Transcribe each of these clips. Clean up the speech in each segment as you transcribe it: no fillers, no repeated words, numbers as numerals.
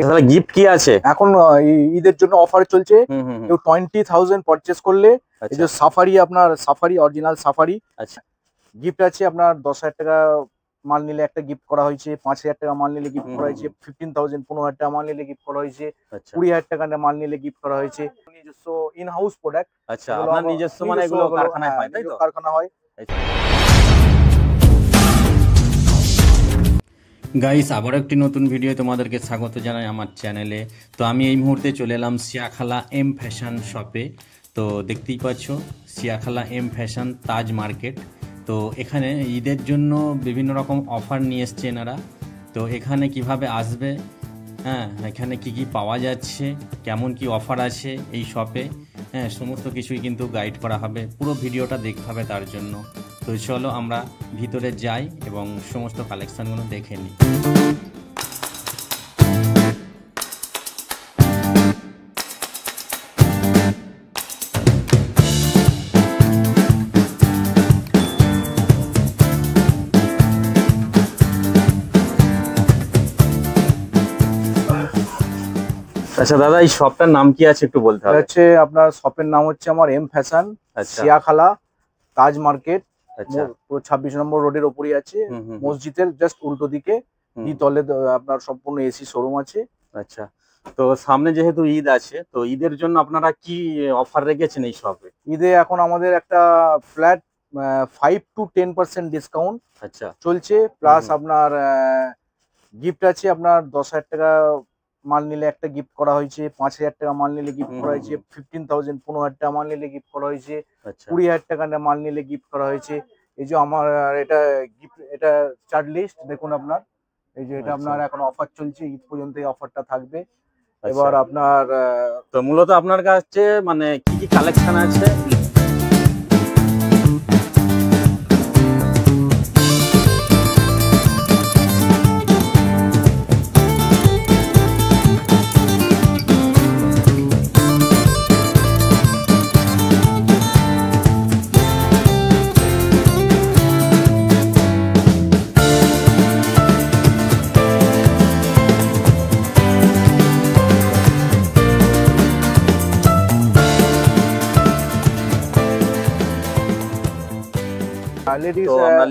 তাহলে গিফট কি আছে এখন? ঈদের জন্য অফার চলছে। কেউ 20,000 পারচেস করলে এই যে সাফারি, আপনার সাফারি অরিজিনাল সাফারি। আচ্ছা, গিফট আছে আপনার 10,000 টাকা মাল নিলে একটা গিফট করা হয়েছে, 5,000 টাকা মাল নিলে গিফট করা হয়েছে, 15,000 15,000 টাকা মাল নিলে গিফট করা হয়েছে, 20,000 টাকা মাল নিলে গিফট করা হয়েছে। নিজস্ব ইন হাউস প্রোডাক্ট। আচ্ছা, আপনার নিজস্ব মানে এগুলো কারখানায় হয়, তাই তো? কারখানা হয়। গাইস, আবার একটি নতুন ভিডিও তোমাদেরকে স্বাগত জানাই আমার চ্যানেলে। তো আমি এই মুহূর্তে চলে এলাম সিয়াখালা এম ফ্যাশন শপে। তো দেখতেই পাচ্ছ সিয়াখালা এম ফ্যাশন তাজ মার্কেট। তো এখানে ঈদের জন্য বিভিন্ন রকম অফার নিয়ে এসছে এনারা। তো এখানে কিভাবে আসবে, হ্যাঁ, এখানে কি কি পাওয়া যাচ্ছে, কেমন কি অফার আছে এই শপে, হ্যাঁ, সমস্ত কিছুই কিন্তু গাইড করা হবে। পুরো ভিডিওটা দেখতে হবে তার জন্য। তো চলো আমরা ভিতরে যাই এবং সমস্ত কালেকশানগুলো দেখে নিই। আচ্ছা দাদা, এই শপটার নাম কি আছে একটু বলতে হবে। হচ্ছে আপনার শপের নাম হচ্ছে আমার এম ফ্যাশন সিয়াখালা তাজ মার্কেট। 26 নম্বর রোডের ওপরই আছে, মসজিদের জাস্ট উল্টো দিকে দ্বিতলে আপনার সম্পূর্ণ এসি শোরুম আছে। আচ্ছা, তো সামনে যেহেতু ঈদ আছে, তো ঈদের জন্য আপনারা কি অফার রেখেছেন এই শপে? ঈদে এখন আমাদের একটা ফ্ল্যাট 5 to 10% ডিসকাউন্ট আচ্ছা চলছে, প্লাস আপনার গিফট আছে। আপনার 10,000 টাকা মাল নিলে একটা গিফট করা হয়েছে, 5,000 টাকা মাল নিলে গিফট করা হয়েছে, 15,000 15,000 টাকা মাল নিলে গিফট করা হয়েছে, 20,000 টাকা মাল নিলে গিফট করা হয়েছে। এই যে আমার এটা গিফট, এটা চার্ট লিস্ট দেখুন আপনার। এই যে এটা আপনার এখন অফার চলছে, ঈদ পর্যন্ত এই অফারটা থাকবে। এবার আপনার তো মূলত আপনার কাছে মানে কি কি কালেকশন আছে?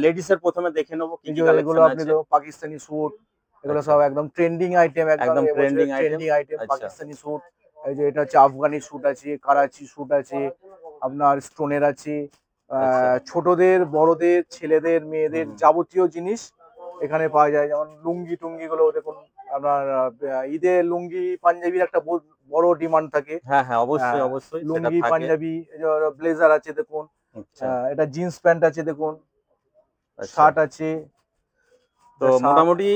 লেডিসের প্রথমে দেখে নেবো কি কি এগুলো আপনি তো পাকিস্তানি স্যুট, এগুলো সব একদম ট্রেন্ডিং আইটেম, একদম ট্রেন্ডিং আইটেম পাকিস্তানি স্যুট। এই যে এটা হচ্ছে আফগানি স্যুট আছে, কারাচি স্যুট আছে, আপনার স্টোনের আছে, ছোটদের বড়দের ছেলেদের মেয়েদের যাবতীয় জিনিস এখানে পাওয়া যায়। যেমন লুঙ্গি টুঙ্গি গুলো দেখুন আপনার, ঈদে লুঙ্গি পাঞ্জাবির একটা বড় ডিমান্ড থাকে। হ্যাঁ হ্যাঁ, অবশ্যই অবশ্যই লুঙ্গি পাঞ্জাবি, ব্লেজার আছে দেখুন, এটা জিন্স প্যান্ট আছে দেখুন, শার্ট আছে। তো মোটামুটি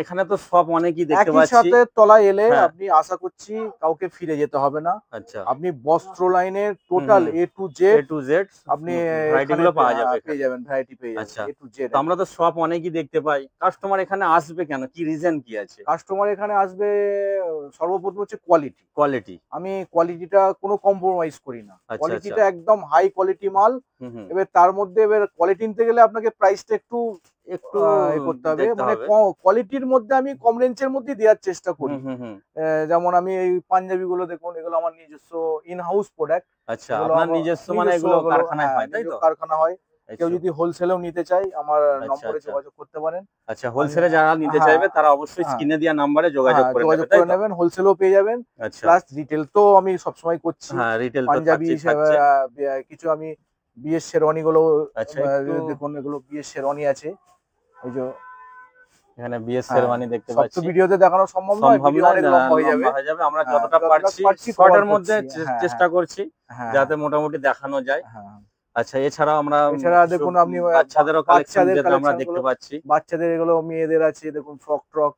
এখানে তো সব অনেকই দেখতে পাচ্ছি। একই সাথে তলায় এলে আপনি আশা করছি কাউকে ফিরে যেতে হবে না। আচ্ছা, আপনি বস্ত্র লাইনের টোটাল এ টু জেড আপনি ভ্যারাইটিগুলো পাওয়া যাবে, পেয়ে যাবেন, ভ্যারাইটি পেয়ে যাবেন এ টু জেড। তো আমরা তো সব অনেকই দেখতে পাই, কাস্টমার এখানে আসবে কেন, কি রিজন কি আছে? কাস্টমার এখানে আসবে সর্বপ্রথম হচ্ছে কোয়ালিটি। আমি কোয়ালিটিটা কোনো কম্প্রোমাইজ করি না, কোয়ালিটিটা একদম হাই কোয়ালিটি মাল। এবার তার মধ্যে এবার কোয়ালিটি নিতে গেলে আপনাকে প্রাইসটা একটু করতে হবে, মানে কোয়ালিটির মধ্যে আমি কম রেঞ্জের মধ্যে দেওয়ার চেষ্টা করি। যেমন আমি এই পাঞ্জাবি গুলো দেখুন, এগুলো আমার নিজস্ব ইন হাউস প্রোডাক্ট। আচ্ছা, আপনার নিজস্ব মানে এগুলো কারখানায় হয়, তাই তো? কারখানা হয়। কেউ যদি হোলসেলেও নিতে চাই আমার নম্বরে যোগাযোগ করতে পারেন। আচ্ছা, হোলসেলে যারা নিতে চাইবে তারা অবশ্যই স্ক্রিনে দেওয়া নম্বরে যোগাযোগ করে নেবেন, হোলসেলেও পেয়ে যাবেন। প্লাস রিটেল তো আমি সবসময় করছি। পাঞ্জাবি কিছু আমি বিয়ের শেরওয়ানি গুলো দেখুন, এগুলো বিয়ের শেরওয়ানি আছে। এই যে এখানে বিয়ের শেরওয়ানি দেখতে পাচ্ছি। সব তো ভিডিওতে দেখানো সম্ভব নয়, ভিডিও অনেক লম্বা হয়ে যাবে। আমরা যতটা পারছি শর্টের মধ্যে চেষ্টা করছি যাতে মোটামুটি দেখানো যায়। আচ্ছা, এছাড়া দেখুন আপনি বাচ্চাদেরও কালেকশন আমরা দেখতে পাচ্ছি। বাচ্চাদের এগুলো, মেয়েদের আছে দেখুন, ফ্রক ট্রক,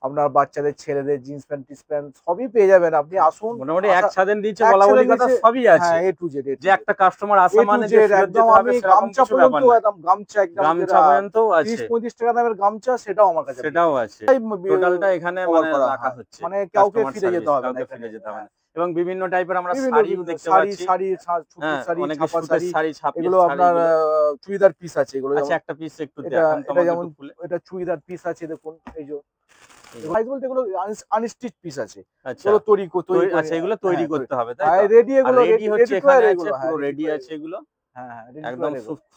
আপনার বাচ্চাদের ছেলেদের জিন্স প্যান্ট টিস প্যান্ট সবই পেয়ে যাবেন। আপনি আসুন, মোটামুটি এক ছাদের নিচে বলা বলি কথা সবই আছে। এ টু জেড, যে একটা কাস্টমার আসে মানে যে একদম আমি গামছা পর্যন্ত, একদম গামছা পর্যন্ত আছে, 30-35 টাকা দামের গামছা, সেটাও আমার কাছে সেটাও আছে। টোটালটা এখানে মানে রাখা হচ্ছে, মানে কাউকে ফিরে যেতে হবে না। এবং বিভিন্ন টাইপের আমরা শাড়িও দেখতে পাচ্ছি, শাড়ি এগুলো আপনার চুড়িদার পিস আছে। এগুলো আচ্ছা, একটা পিস একটু দেখান তো আমাদের। যেমন এটা চুড়িদার পিস আছে দেখুন, এই যে সাইজ বলতে এগুলো আনস্টিচ পিস আছে, আচ্ছা এগুলো তৈরি আচ্ছা এগুলো তৈরি করতে হবে তাই তো? রেডি, এগুলো রেডি হচ্ছে এখানে আছে, এগুলো পুরো রেডি আছে এগুলো। হ্যাঁ হ্যাঁ একদম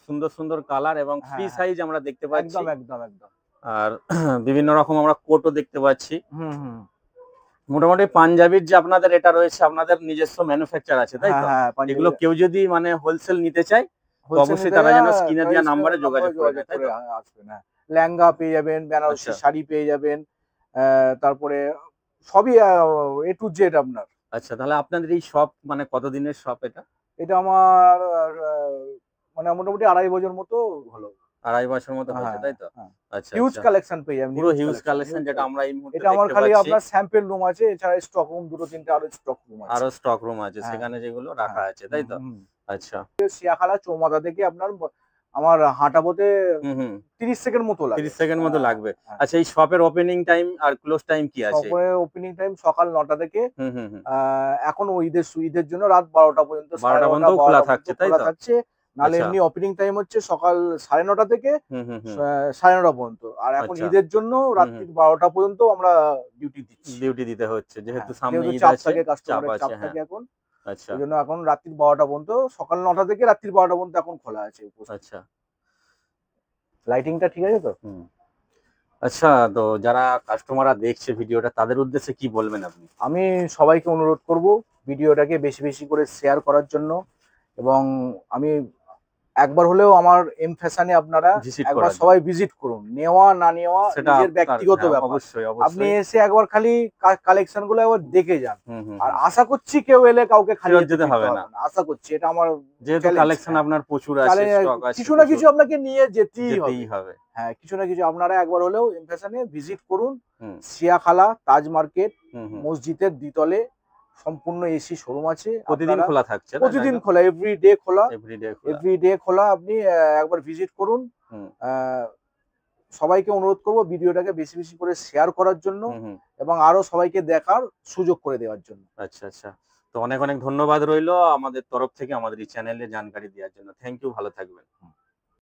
সুন্দর সুন্দর কালার এবং ফ্রি সাইজ আমরা দেখতে পাচ্ছি। একদম একদম একদম। আর বিভিন্ন রকম আমরা কোটও দেখতে পাচ্ছি। হুম হুম। মোটামুটি পাঞ্জাবির যে আপনাদের এটা রয়েছে, আপনাদের নিজস্ব ম্যানুফ্যাকচার আছে তাই তো? এগুলো কেউ যদি মানে হোলসেল নিতে চায় তো অবশ্যই তারা যেন স্ক্রিনে দেওয়া নম্বরে যোগাযোগ করবে তাই তো? আসবে না, লেহেঙ্গা পেয়ে যাবেন, বেনারসি শাড়ি পেয়ে যাবেন, তারপরে সবই এ টু জেড আপনার। আচ্ছা, তাহলে আপনাদের এই শপ মানে কতদিনের শপ এটা? এটা আমার মানে মোটামুটি 2.5 বছর মতো হলো। 2.5 বছর মতো হয়েছে তাই তো? আচ্ছা, হিউজ কালেকশন পেয়ে যাবেন, পুরো হিউজ কালেকশন, যেটা আমরা এই মুহূর্তে এটা আমার দেখতে খালি পাচ্ছি। আপনার স্যাম্পল রুম আছে, এছাড়া স্টক রুম 2-3টে আরো স্টক রুম আছে। আরো স্টক রুম আছে সেখানে যেগুলো রাখা আছে তাই তো? আচ্ছা, সিয়াখালা চৌমাথা থেকে আপনার আমার হাঁটা পথে 30 সেকেন্ড মতো লাগবে। 30 সেকেন্ড মতো লাগবে। আচ্ছা, এই শপের ওপেনিং টাইম আর ক্লোজ টাইম কি আছে? শপের ওপেনিং টাইম সকাল 9টা থেকে এখন ঈদের জন্য রাত 12টা পর্যন্ত, 12টা পর্যন্ত খোলা থাকছে তাই তো? নালে এমনি ওপেনিং টাইম হচ্ছে সকাল 9:30 থেকে 9:30 পর্যন্ত। আর এখন ঈদের জন্য রাত্রি 12টা পর্যন্ত আমরা ডিউটি দিতে হচ্ছে, যেহেতু সামনে ঈদ চাপ আছে, থাকে, চাপ কাস্টমারের চাপ আছে। থাকে এখন। আচ্ছা, এই জন্য এখন রাত্রি 12টা পর্যন্ত, সকাল 9টা থেকে রাত্রি 12টা পর্যন্ত এখন খোলা আছে। আচ্ছা, লাইটিংটা ঠিক আছে তো? আচ্ছা, তো যারা কাস্টমাররা দেখছে ভিডিওটা তাদের উদ্দেশ্যে কি বলবেন আপনি? আমি সবাইকে অনুরোধ করব ভিডিওটাকে বেশি বেশি করে শেয়ার করার জন্য, এবং আমি একবার হলেও আমার এম ফ্যাশনে আপনারা একবার সবাই ভিজিট করুন। নেওয়া না নেওয়া নিজের ব্যক্তিগত ব্যাপার, অবশ্যই আপনি এসে একবার খালি কালেকশন গুলো একবার দেখে যান। আর আশা করছি কেউ এলে কাউকে খালি যেতে হবে না, আশা করছি। এটা আমার, যেহেতু কালেকশন আপনার প্রচুর আছে, স্টক আছে, কিছু না কিছু আপনাকে নিয়ে যেতেই হবে। হ্যাঁ, কিছু না কিছু আপনারা একবার হলেও এম ফ্যাশনে ভিজিট করুন। সিয়াখালা তাজ মার্কেট মসজিদের দ্বিতলে সম্পূর্ণ এসি শোরুম আছে, প্রতিদিন খোলা থাকছে? প্রতিদিন খোলা, এভরিডে খোলা। আপনি একবার ভিজিট করুন। সবাইকে অনুরোধ করব ভিডিওটাকে বেশি বেশি করে শেয়ার করার জন্য এবং আরো সবাইকে দেখার সুযোগ করে দেওয়ার জন্য। আচ্ছা আচ্ছা, তো অনেক অনেক ধন্যবাদ রইলো আমাদের তরফ থেকে আমাদের এই চ্যানেলে জানকারি দেওয়ার জন্য। থ্যাংক ইউ, ভালো থাকবেন।